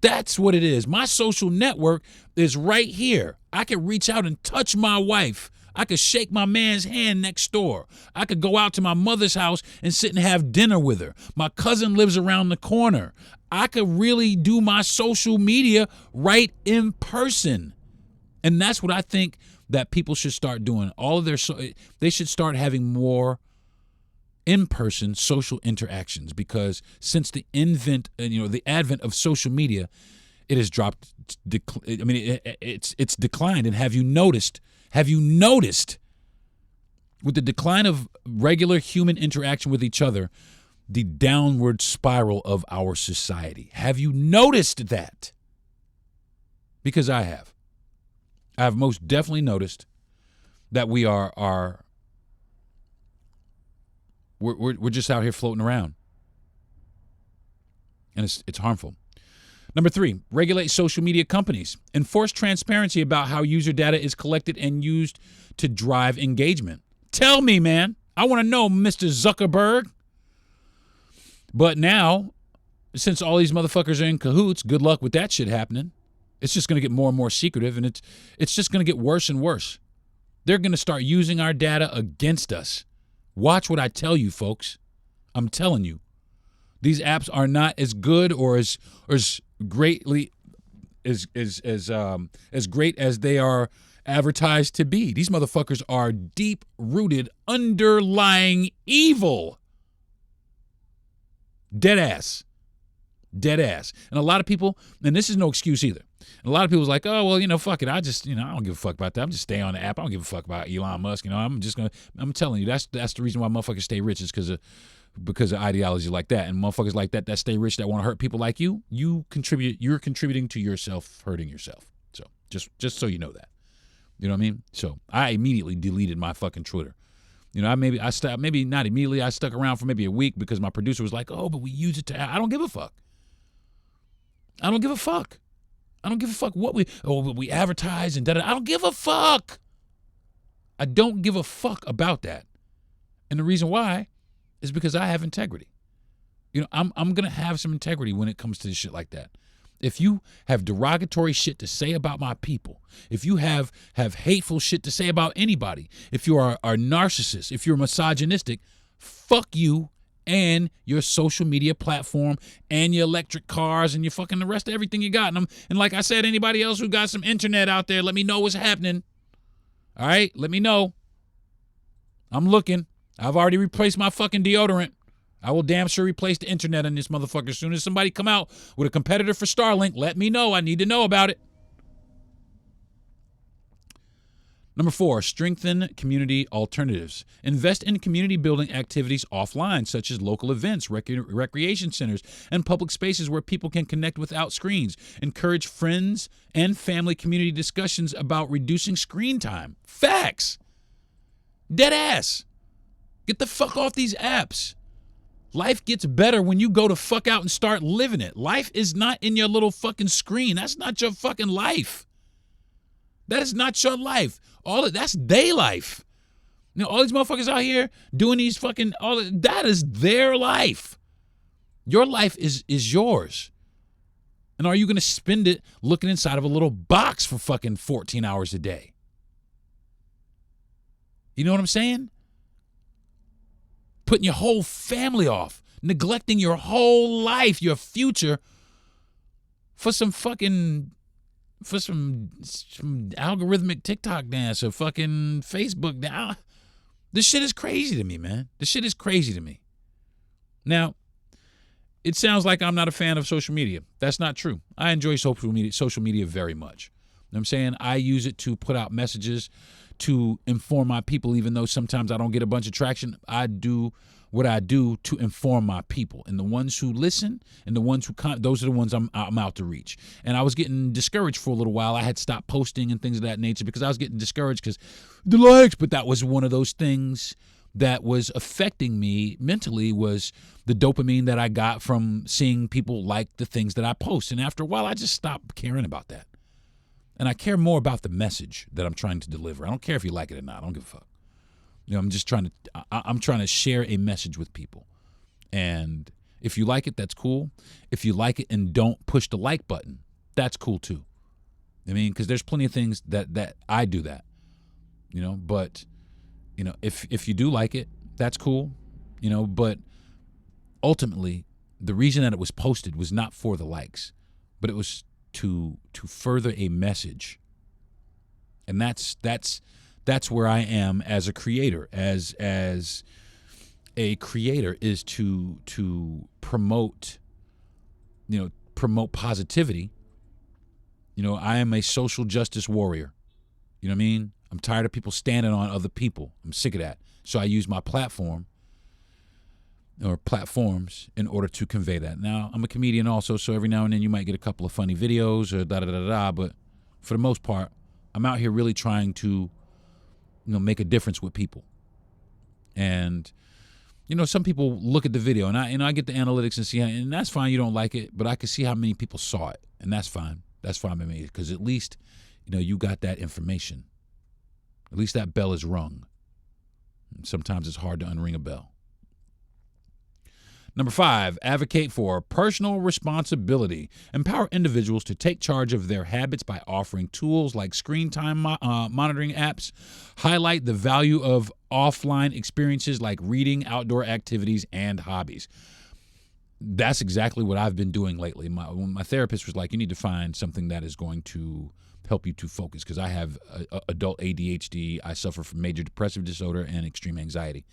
That's what it is. My social network is right here. I can reach out and touch my wife. I could shake my man's hand next door. I could go out to my mother's house and sit and have dinner with her. My cousin lives around the corner. I could really do my social media right in person. And that's what I think that people should start doing. They should start having more in-person social interactions, because since the advent of social media, it has dropped. It's declined. And have you noticed with the decline of regular human interaction with each other, the downward spiral of our society? Have you noticed that? Because I have. I have most definitely noticed that we We're just out here floating around. And it's harmful. Number 3, regulate social media companies. Enforce transparency about how user data is collected and used to drive engagement. Tell me, man. I want to know, Mr. Zuckerberg. But now, since all these motherfuckers are in cahoots, good luck with that shit happening. It's just going to get more and more secretive, and it's just going to get worse and worse. They're going to start using our data against us. Watch what I tell you, folks. I'm telling you. These apps are not as good or as greatly as great as they are advertised to be. These motherfuckers are deep-rooted, underlying evil. Dead ass. And a lot of people, and this is no excuse either. And a lot of people's like, oh, well, fuck it. I don't give a fuck about that. I'm just staying on the app. I don't give a fuck about Elon Musk. I'm telling you, that's the reason why motherfuckers stay rich, is because of ideology like that. And motherfuckers like that stay rich, that want to hurt people like you, you're contributing to yourself hurting yourself. So just so you know that. You know what I mean? So I immediately deleted my fucking Twitter. I stopped, maybe not immediately. I stuck around for maybe a week because my producer was like, oh, but we use it to, I don't give a fuck. I don't give a fuck what we advertise and da-da. I don't give a fuck. I don't give a fuck about that. And the reason why is because I have integrity. I'm going to have some integrity when it comes to shit like that. If you have derogatory shit to say about my people, if you have hateful shit to say about anybody, if you are a narcissist, if you're misogynistic, fuck you and your social media platform and your electric cars and your fucking the rest of everything you got in them. And like I said, anybody else who got some internet out there, let me know what's happening. All right? Let me know. I'm looking. I've already replaced my fucking deodorant. I will damn sure replace the internet on this motherfucker. As soon as somebody come out with a competitor for Starlink, let me know. I need to know about it. Number 4, strengthen community alternatives. Invest in community building activities offline, such as local events, recreation centers, and public spaces where people can connect without screens. Encourage friends and family community discussions about reducing screen time. Facts. Dead ass. Get the fuck off these apps. Life gets better when you go to fuck out and start living it. Life is not in your little fucking screen. That's not your fucking life. That is not your life. That's their life. You know, all these motherfuckers out here doing these fucking that is their life. Your life is yours. And are you going to spend it looking inside of a little box for fucking 14 hours a day? You know what I'm saying? Putting your whole family off, neglecting your whole life, your future for some algorithmic TikTok dance or fucking Facebook dance. This shit is crazy to me, man. This shit is crazy to me. Now, it sounds like I'm not a fan of social media. That's not true. I enjoy social media very much. You know what I'm saying? I use it to put out messages, to inform my people, even though sometimes I don't get a bunch of traction. I do what I do to inform my people. And the ones who listen and the ones who those are the ones I'm out to reach. And I was getting discouraged for a little while. I had stopped posting and things of that nature because I was getting discouraged because the likes. But that was one of those things that was affecting me mentally, was the dopamine that I got from seeing people like the things that I post. And after a while, I just stopped caring about that. And I care more about the message that I'm trying to deliver. I don't care if you like it or not. I don't give a fuck. You know, I'm trying to share a message with people. And if you like it, that's cool. If you like it and don't push the like button, that's cool too. I mean, because there's plenty of things that I do that, you know, but, you know, if you do like it, that's cool, you know, but ultimately the reason that it was posted was not for the likes, but it was to further a message. And that's where I am as a creator, as a creator, is to promote, you know, promote positivity. You know, I am a social justice warrior. You know what I mean? I'm tired of people standing on other people. I'm sick of that. So I use my platform or platforms in order to convey that. Now, I'm a comedian also, so every now and then you might get a couple of funny videos or da-da-da-da, but for the most part, I'm out here really trying to, you know, make a difference with people. And, you know, some people look at the video, and I get the analytics and see, and that's fine, you don't like it, but I can see how many people saw it, and that's fine. That's fine by me, because at least, you know, you got that information. At least that bell is rung. And sometimes it's hard to unring a bell. Number 5, advocate for personal responsibility. Empower individuals to take charge of their habits by offering tools like screen time monitoring apps. Highlight the value of offline experiences like reading, outdoor activities, and hobbies. That's exactly what I've been doing lately. My therapist was like, you need to find something that is going to help you to focus, because I have adult ADHD. I suffer from major depressive disorder and extreme anxiety,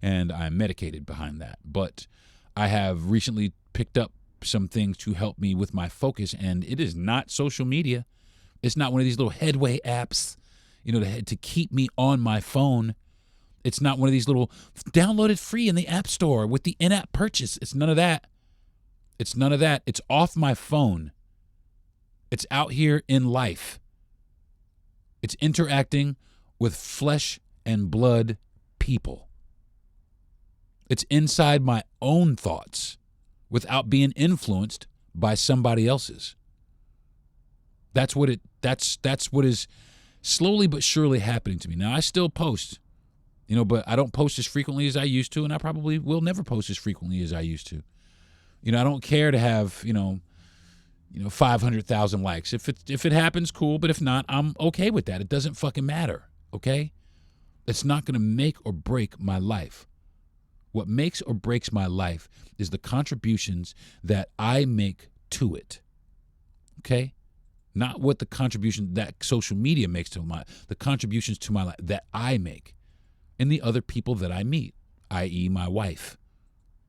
and I'm medicated behind that. But I have recently picked up some things to help me with my focus, and it is not social media. It's not one of these little Headway apps, you know, to keep me on my phone. It's not one of these little download it free in the App Store with the in-app purchase. It's none of that. It's none of that. It's off my phone. It's out here in life. It's interacting with flesh and blood people. It's inside my own thoughts without being influenced by somebody else's. That's what is slowly but surely happening to me. Now, I still post, you know, but I don't post as frequently as I used to, and I probably will never post as frequently as I used to. You know, I don't care to have, you know, 500,000 likes. If it happens, cool, but if not, I'm okay with that. It doesn't fucking matter, okay? It's not going to make or break my life. What makes or breaks my life is the contributions that I make to it, okay? Not what the contribution that social media makes to the contributions to my life that I make and the other people that I meet, i.e. my wife,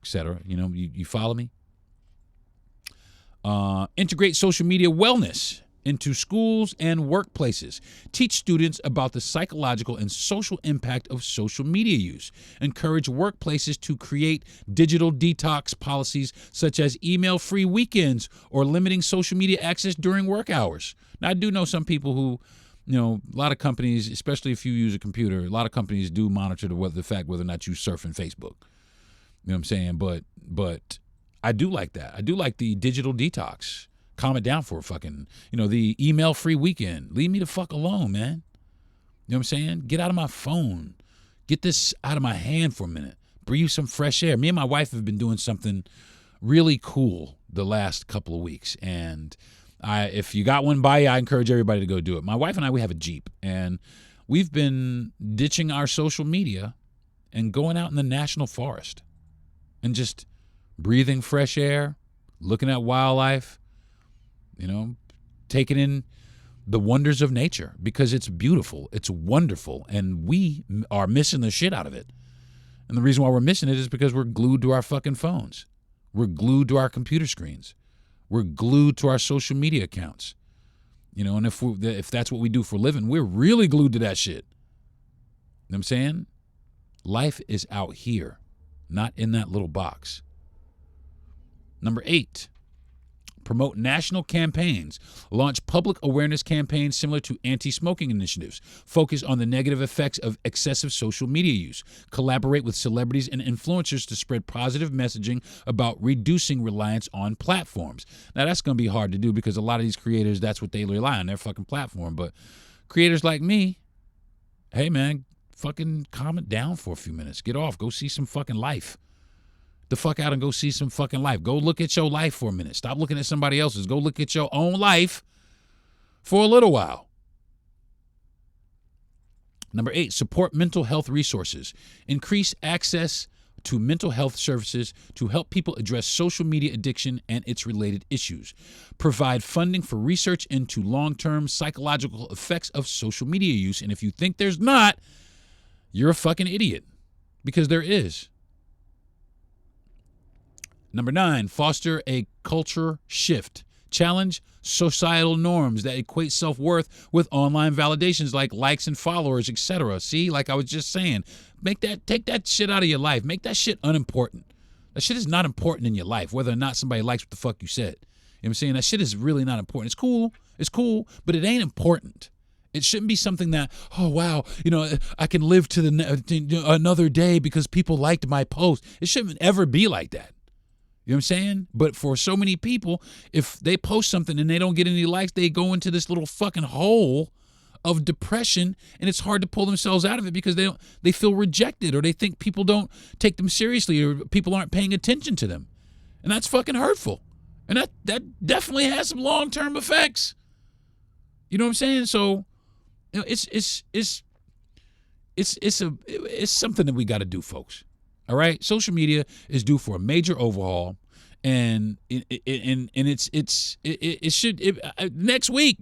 etc. You know, you follow me? Integrate social media wellness into schools and workplaces. Teach students about the psychological and social impact of social media use. Encourage workplaces to create digital detox policies such as email-free weekends or limiting social media access during work hours. Now, I do know some people who, a lot of companies, especially if you use a computer, a lot of companies do monitor the fact whether or not you surfing Facebook. You know what I'm saying? But I do like that. I do like the digital detox. Calm it down for a fucking, the email-free weekend. Leave me the fuck alone, man. You know what I'm saying? Get out of my phone. Get this out of my hand for a minute. Breathe some fresh air. Me and my wife have been doing something really cool the last couple of weeks. And if you got one by you, I encourage everybody to go do it. My wife and I, we have a Jeep. And we've been ditching our social media and going out in the national forest. And just breathing fresh air, looking at wildlife, taking in the wonders of nature because it's beautiful, it's wonderful, and we are missing the shit out of it. And the reason why we're missing it is because we're glued to our fucking phones. We're glued to our computer screens. We're glued to our social media accounts. And if that's what we do for a living, we're really glued to that shit. You know what I'm saying? Life is out here, not in that little box. Number 8, promote national campaigns. Launch public awareness campaigns similar to anti-smoking initiatives. Focus on the negative effects of excessive social media use. Collaborate with celebrities and influencers to spread positive messaging about reducing reliance on platforms. Now, that's going to be hard to do because a lot of these creators, that's what they rely on, their fucking platform. But creators like me, hey, man, fucking calm it down for a few minutes. Get off. Go see some fucking life. The fuck out and go see some fucking life. Go look at your life for a minute. Stop looking at somebody else's. Go look at your own life for a little while. Number 8, support mental health resources. Increase access to mental health services to help people address social media addiction and its related issues. Provide funding for research into long-term psychological effects of social media use. And if you think there's not, you're a fucking idiot, because there is. Number 9, foster a culture shift. Challenge societal norms that equate self-worth with online validations like likes and followers, etc. See, like I was just saying, take that shit out of your life. Make that shit unimportant. That shit is not important in your life, whether or not somebody likes what the fuck you said. You know what I'm saying? That shit is really not important. It's cool, but it ain't important. It shouldn't be something that, oh, wow, I can live to another day because people liked my post. It shouldn't ever be like that. You know what I'm saying? But for so many people, if they post something and they don't get any likes, they go into this little fucking hole of depression, and it's hard to pull themselves out of it because they feel rejected, or they think people don't take them seriously, or people aren't paying attention to them. And that's fucking hurtful. And that definitely has some long-term effects. You know what I'm saying? So it's something that we got to do, folks. All right, social media is due for a major overhaul, and it should next week.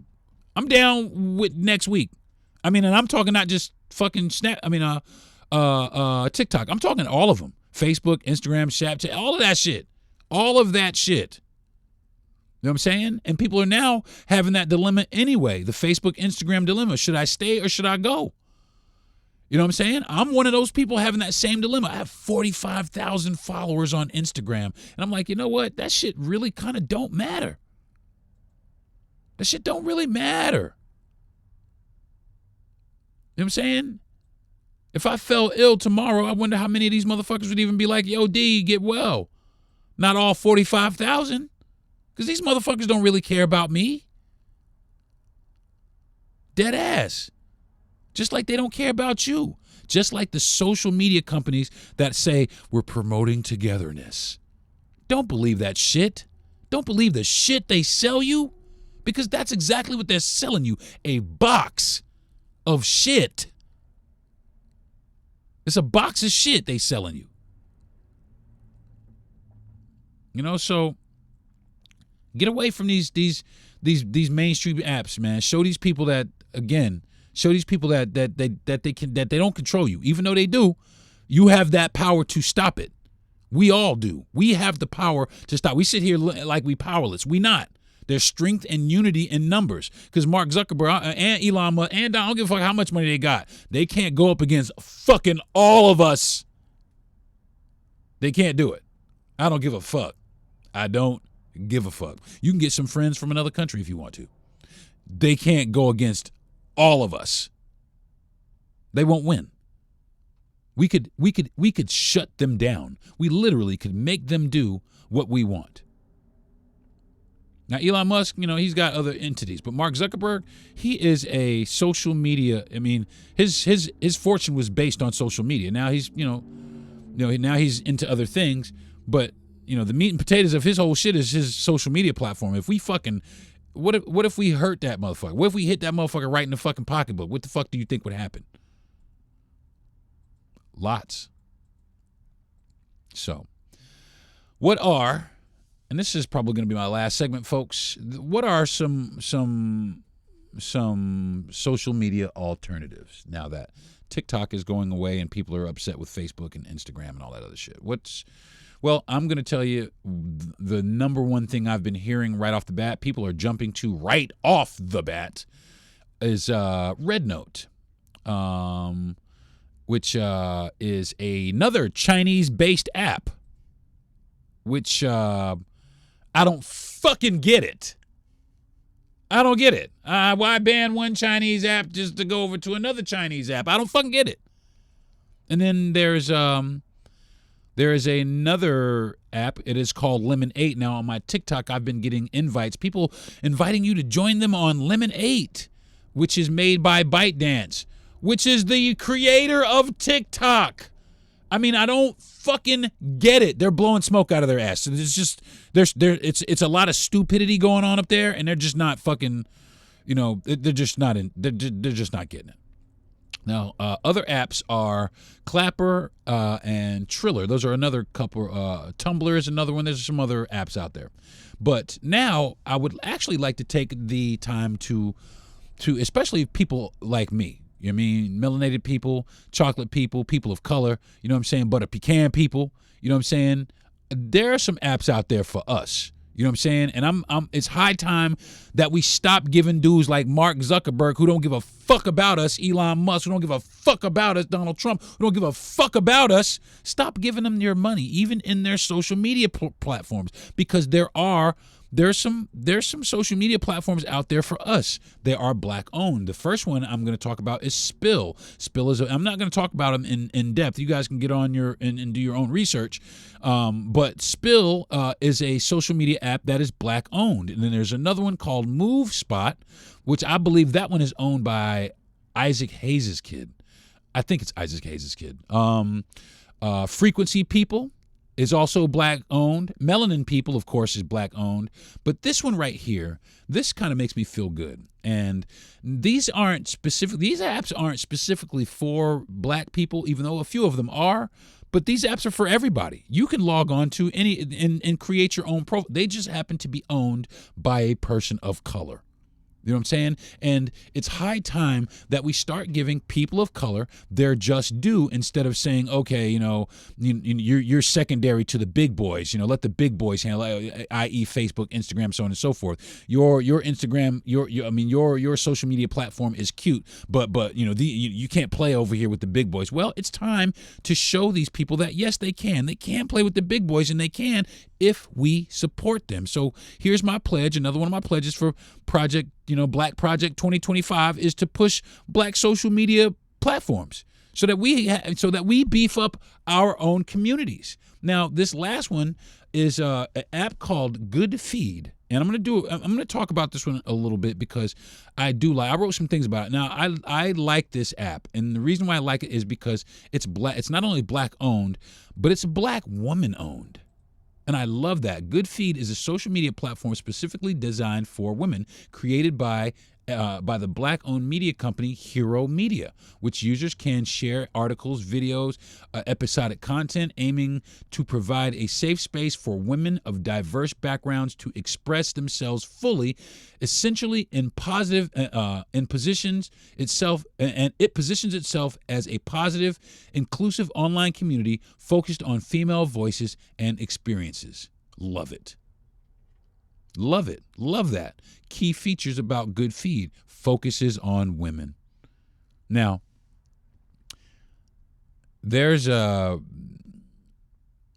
I'm down with next week. I mean, and I'm talking not just fucking TikTok. I'm talking all of them: Facebook, Instagram, Snapchat, all of that shit. All of that shit. You know what I'm saying? And people are now having that dilemma anyway. The Facebook, Instagram dilemma: should I stay or should I go? You know what I'm saying? I'm one of those people having that same dilemma. I have 45,000 followers on Instagram. And I'm like, you know what? That shit really kind of don't matter. That shit don't really matter. You know what I'm saying? If I fell ill tomorrow, I wonder how many of these motherfuckers would even be like, yo, D, get well. Not all 45,000. Because these motherfuckers don't really care about me. Dead ass. Just like they don't care about you. Just like the social media companies that say we're promoting togetherness. Don't believe that shit. Don't believe the shit they sell you, because that's exactly what they're selling you. A box of shit. It's a box of shit they selling you. So get away from these mainstream apps, man. Show these people that, again, that they don't control you. Even though they do, you have that power to stop it. We all do. We have the power to stop. We sit here like we powerless. We not. There's strength and unity in numbers because Mark Zuckerberg and Elon Musk and I don't give a fuck how much money they got. They can't go up against fucking all of us. They can't do it. I don't give a fuck. I don't give a fuck. You can get some friends from another country if you want to. They can't go against all of us. They won't win. We could shut them down. We literally could make them do what we want. Now, Elon Musk, he's got other entities, but Mark Zuckerberg, he is a social media. I mean, his fortune was based on social media. Now he's, now he's into other things, but the meat and potatoes of his whole shit is his social media platform. If we fucking, what if we hurt that motherfucker? What if we hit that motherfucker right in the fucking pocketbook? What the fuck do you think would happen? Lots. So, and this is probably going to be my last segment, folks. What are some social media alternatives now that TikTok is going away and people are upset with Facebook and Instagram and all that other shit? Well, I'm going to tell you the number one thing I've been hearing right off the bat, people are jumping to right off the bat, is Red Note, which is another Chinese-based app, which I don't fucking get it. I don't get it. Why ban one Chinese app just to go over to another Chinese app? I don't fucking get it. And then there is another app. It is called Lemon 8. Now on my TikTok, I've been getting invites. People inviting you to join them on Lemon 8, which is made by ByteDance, which is the creator of TikTok. I mean, I don't fucking get it. They're blowing smoke out of their ass. It's just it's a lot of stupidity going on up there, and they're just not fucking, they're just not getting it. Now, other apps are Clapper and Triller. Those are another couple. Tumblr is another one. There's some other apps out there. But now I would actually like to take the time to especially people like me. You know what I mean? Melanated people, chocolate people, people of color, you know what I'm saying? Butter pecan people, you know what I'm saying? There are some apps out there for us. You know what I'm saying? And it's high time that we stop giving dudes like Mark Zuckerberg, who don't give a fuck about us, Elon Musk, who don't give a fuck about us, Donald Trump, who don't give a fuck about us. Stop giving them your money, even in their social media platforms, because there's some social media platforms out there for us. They are black owned. The first one I'm going to talk about is Spill. Spill is I'm not going to talk about them in depth. You guys can get on and do your own research. But Spill is a social media app that is black owned. And then there's another one called MoveSpot, which I believe that one is owned by Isaac Hayes' kid. I think it's Isaac Hayes' kid. Frequency People is also black owned. Melanin People, of course, is black owned. But this one right here, this kind of makes me feel good. And these apps aren't specifically for black people, even though a few of them are. But these apps are for everybody. You can log on to any and create your own profile. They just happen to be owned by a person of color. You know what I'm saying? And it's high time that we start giving people of color their just due instead of saying, okay, you're secondary to the big boys. Let the big boys handle, i.e., Facebook, Instagram, so on and so forth. Your Instagram, your social media platform is cute, but you can't play over here with the big boys. Well, it's time to show these people that yes, they can. They can play with the big boys, and they can if we support them. So here's my pledge. Another one of my pledges for Black Project 2025 is to push black social media platforms so that we beef up our own communities. Now, this last one is an app called Good Feed. And I'm going to talk about this one a little bit because I wrote some things about it. Now, I like this app. And the reason why I like it is because it's not only black owned, but it's black woman owned. And I love that. Good Feed is a social media platform specifically designed for women, created by the black-owned media company Hero Media, which users can share articles, videos, episodic content, aiming to provide a safe space for women of diverse backgrounds to express themselves fully, essentially in positive, it positions itself as a positive, inclusive online community focused on female voices and experiences. Love it. Love it. Love that. Key features about good feed. Focuses on women. Now, there's a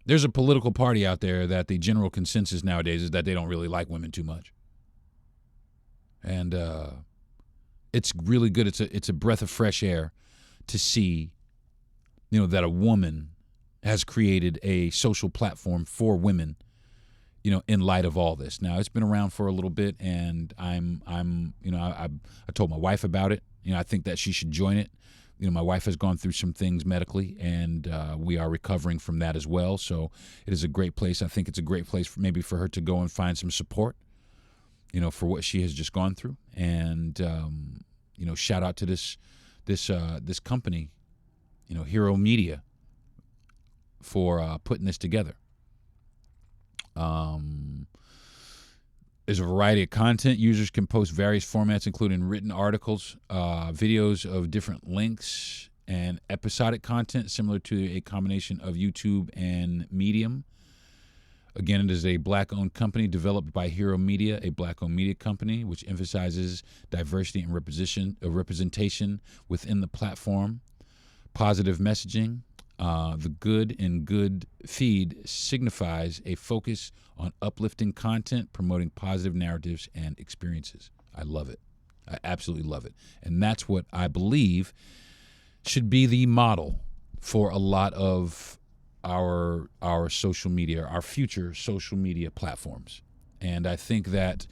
political party out there that the general consensus nowadays is that they don't really like women too much. And it's really good. It's a breath of fresh air to see, that a woman has created a social platform for women, in light of all this. Now, it's been around for a little bit, and I told my wife about it. I think that she should join it. My wife has gone through some things medically, and we are recovering from that as well. So it is a great place. I think it's a great place for her to go and find some support, for what she has just gone through. And, shout out to this company, Hero Media, for putting this together. There's a variety of content. Users can post various formats, including written articles, videos of different lengths, and episodic content similar to a combination of YouTube and Medium. Again, it is a Black-owned company developed by Hero Media, a Black-owned media company, which emphasizes diversity and representation within the platform. Positive messaging. The good in good feed signifies a focus on uplifting content, promoting positive narratives and experiences. I love it. I absolutely love it. And that's what I believe should be the model for a lot of our social media, our future social media platforms. And I think that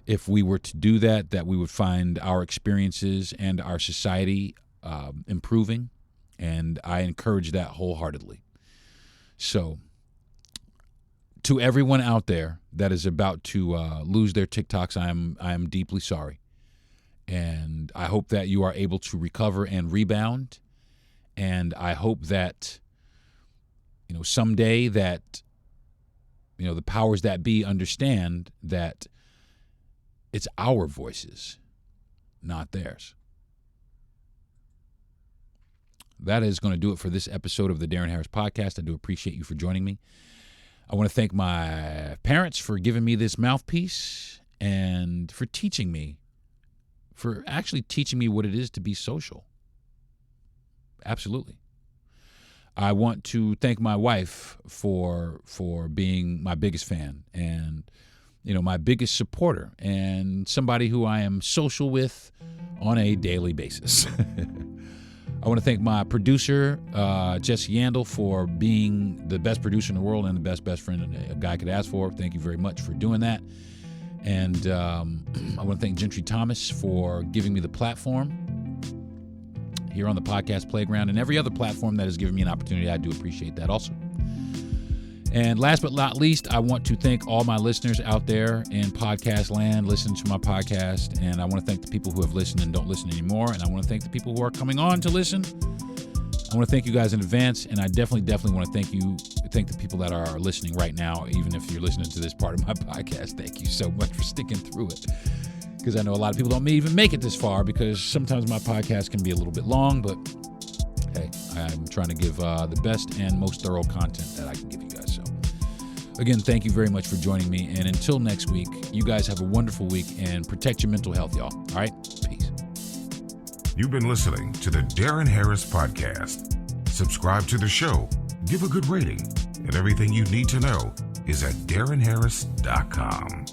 if we were to do that, we would find our experiences and our society improving. And I encourage that wholeheartedly. So, to everyone out there that is about to lose their TikToks, I am deeply sorry. And I hope that you are able to recover and rebound. And I hope that, someday that, the powers that be understand that it's our voices, not theirs. That is going to do it for this episode of the Darren Harris Podcast. I do appreciate you for joining me. I want to thank my parents for giving me this mouthpiece and for actually teaching me what it is to be social. Absolutely. I want to thank my wife for being my biggest fan and, my biggest supporter and somebody who I am social with on a daily basis. I want to thank my producer, Jesse Yandel, for being the best producer in the world and the best friend a guy could ask for. Thank you very much for doing that. And I want to thank Gentry Thomas for giving me the platform here on the podcast playground and every other platform that has given me an opportunity. I do appreciate that also. And last but not least, I want to thank all my listeners out there in podcast land listening to my podcast. And I want to thank the people who have listened and don't listen anymore. And I want to thank the people who are coming on to listen. I want to thank you guys in advance. And I definitely want to thank the people that are listening right now, even if you're listening to this part of my podcast. Thank you so much for sticking through it. Because I know a lot of people don't even make it this far because sometimes my podcast can be a little bit long. But hey, I'm trying to give the best and most thorough content that I can give you guys. So again, thank you very much for joining me. And until next week, you guys have a wonderful week and protect your mental health, y'all. All right? Peace. You've been listening to the Darren Harris Podcast. Subscribe to the show, give a good rating, and everything you need to know is at DarrenHarris.com.